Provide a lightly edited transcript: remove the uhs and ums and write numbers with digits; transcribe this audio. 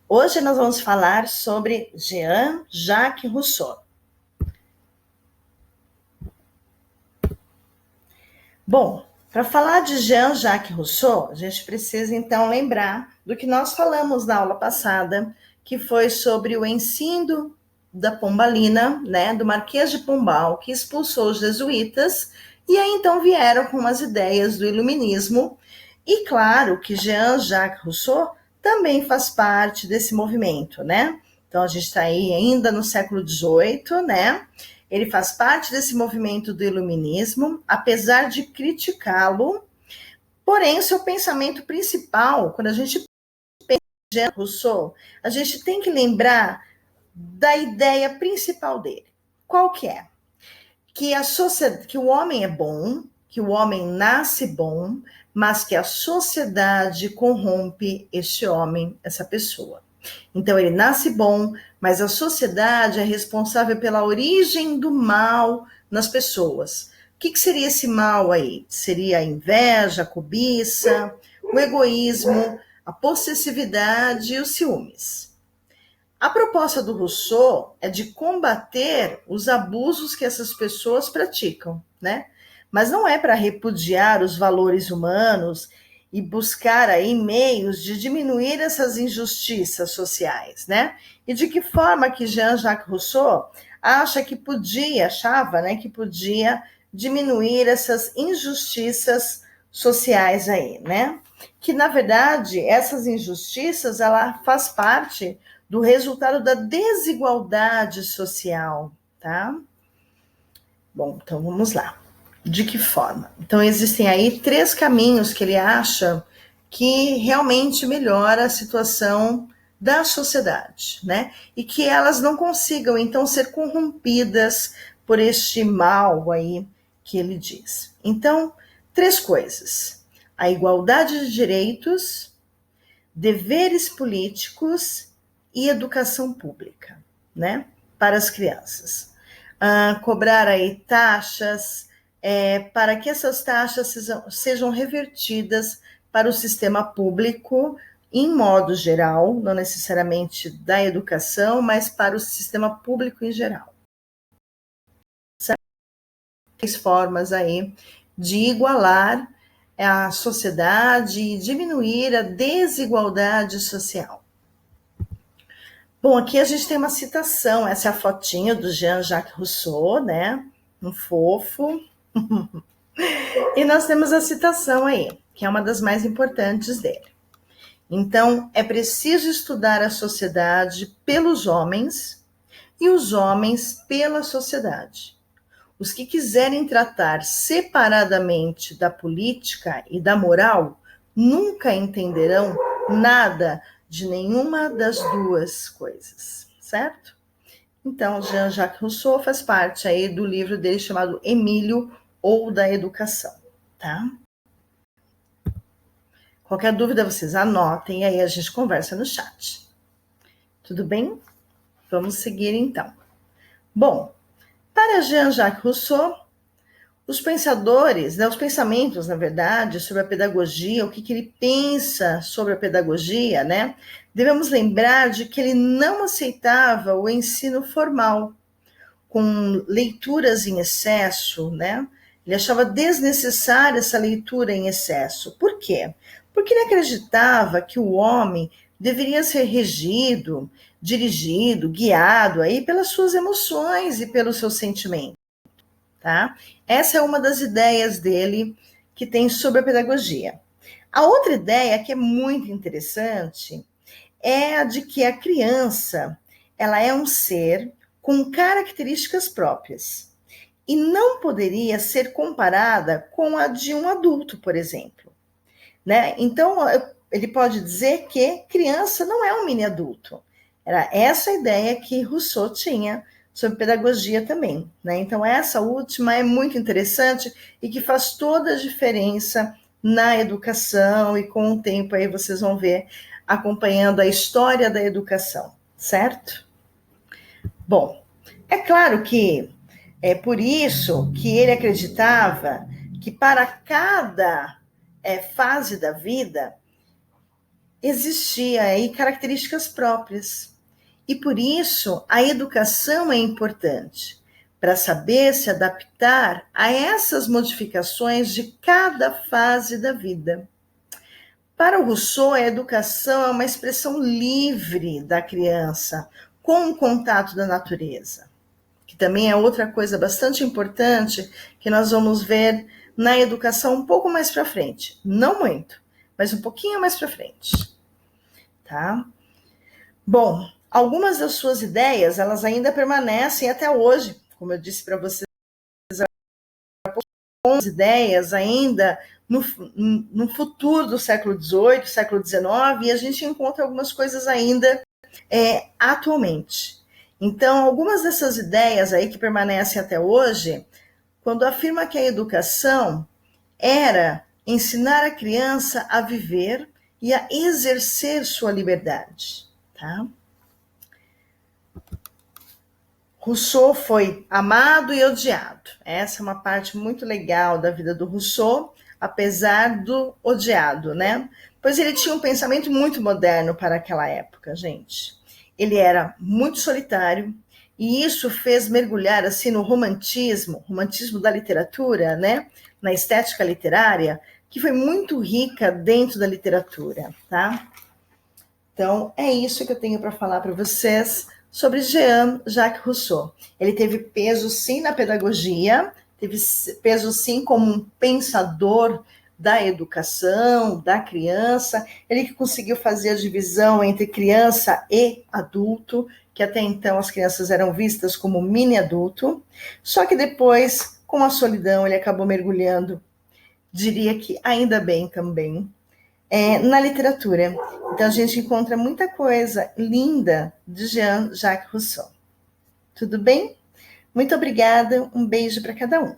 Hoje nós vamos falar sobre Jean-Jacques Rousseau. Bom, para falar de Jean-Jacques Rousseau, a gente precisa então lembrar do que nós falamos na aula passada, que foi sobre o ensino da Pombalina, né, do Marquês de Pombal, que expulsou os jesuítas, e aí então vieram com as ideias do iluminismo. E claro que Jean-Jacques Rousseau também faz parte desse movimento, né? Então a gente está aí ainda no século XVIII, né? Ele faz parte desse movimento do iluminismo, apesar de criticá-lo, porém o seu pensamento principal, quando a gente pensa em Jean Rousseau, a gente tem que lembrar da ideia principal dele. Qual que é? Que o homem é bom, que o homem nasce bom, mas que a sociedade corrompe este homem, essa pessoa. Então ele nasce bom, mas a sociedade é responsável pela origem do mal nas pessoas. O que seria esse mal aí? Seria a inveja, a cobiça, o egoísmo, a possessividade e os ciúmes. A proposta do Rousseau é de combater os abusos que essas pessoas praticam, né? Mas não é para repudiar os valores humanos e buscar aí meios de diminuir essas injustiças sociais, né? E de que forma que Jean-Jacques Rousseau achava, né, que podia diminuir essas injustiças sociais aí, né? Que na verdade essas injustiças ela faz parte do resultado da desigualdade social, tá? Bom, então vamos lá. De que forma? Então existem aí 3 caminhos que ele acha que realmente melhora a situação da sociedade, né? E que elas não consigam então ser corrompidas por este mal aí que ele diz. Então, 3 coisas: a igualdade de direitos, deveres políticos e educação pública, né, para as crianças. Cobrar aí taxas, para que essas taxas sejam revertidas para o sistema público, em modo geral, não necessariamente da educação, mas para o sistema público em geral. São 3 formas aí de igualar a sociedade e diminuir a desigualdade social. Bom, aqui a gente tem uma citação, essa é a fotinha do Jean-Jacques Rousseau, né? Um fofo. E nós temos a citação aí, que é uma das mais importantes dele. Então, é preciso estudar a sociedade pelos homens e os homens pela sociedade. Os que quiserem tratar separadamente da política e da moral nunca entenderão nada de nenhuma das duas coisas, certo? Então, Jean-Jacques Rousseau faz parte aí do livro dele chamado Emílio ou da Educação, tá? Qualquer dúvida vocês anotem e aí a gente conversa no chat. Tudo bem? Vamos seguir então. Bom, para Jean-Jacques Rousseau, os pensadores, né, os pensamentos, na verdade, sobre a pedagogia, o que ele pensa sobre a pedagogia, né? Devemos lembrar de que ele não aceitava o ensino formal, com leituras em excesso, né? Ele achava desnecessária essa leitura em excesso. Por quê? Porque ele acreditava que o homem deveria ser regido, dirigido, guiado aí pelas suas emoções e pelos seus sentimentos. Tá? Essa é uma das ideias dele que tem sobre a pedagogia. A outra ideia, que é muito interessante, é a de que a criança ela é um ser com características próprias e não poderia ser comparada com a de um adulto, por exemplo. Né? Então, ele pode dizer que criança não é um mini adulto. Era essa a ideia que Rousseau tinha sobre pedagogia também, né? Então essa última é muito interessante e que faz toda a diferença na educação e com o tempo aí vocês vão ver acompanhando a história da educação, certo? Bom, é claro que é por isso que ele acreditava que para cada fase da vida existia aí características próprias. E por isso a educação é importante, para saber se adaptar a essas modificações de cada fase da vida. Para o Rousseau, a educação é uma expressão livre da criança com o contato da natureza, que também é outra coisa bastante importante que nós vamos ver na educação um pouco mais para frente. Não muito, mas um pouquinho mais para frente. Tá? Bom, algumas das suas ideias, elas ainda permanecem até hoje, como eu disse para vocês, as ideias ainda no futuro do século XVIII, século XIX, e a gente encontra algumas coisas ainda atualmente. Então, algumas dessas ideias aí que permanecem até hoje, quando afirma que a educação era ensinar a criança a viver e a exercer sua liberdade, tá? Rousseau foi amado e odiado. Essa é uma parte muito legal da vida do Rousseau, apesar do odiado, né? Pois ele tinha um pensamento muito moderno para aquela época, gente. Ele era muito solitário e isso fez mergulhar assim no romantismo da literatura, né? Na estética literária, que foi muito rica dentro da literatura, tá? Então, é isso que eu tenho para falar para vocês sobre Jean-Jacques Rousseau. Ele teve peso, sim, na pedagogia, teve peso, sim, como um pensador da educação, da criança. Ele que conseguiu fazer a divisão entre criança e adulto, que até então as crianças eram vistas como mini-adulto. Só que depois, com a solidão, ele acabou mergulhando, diria que ainda bem também, na literatura. Então, a gente encontra muita coisa linda de Jean-Jacques Rousseau. Tudo bem? Muito obrigada, um beijo para cada um.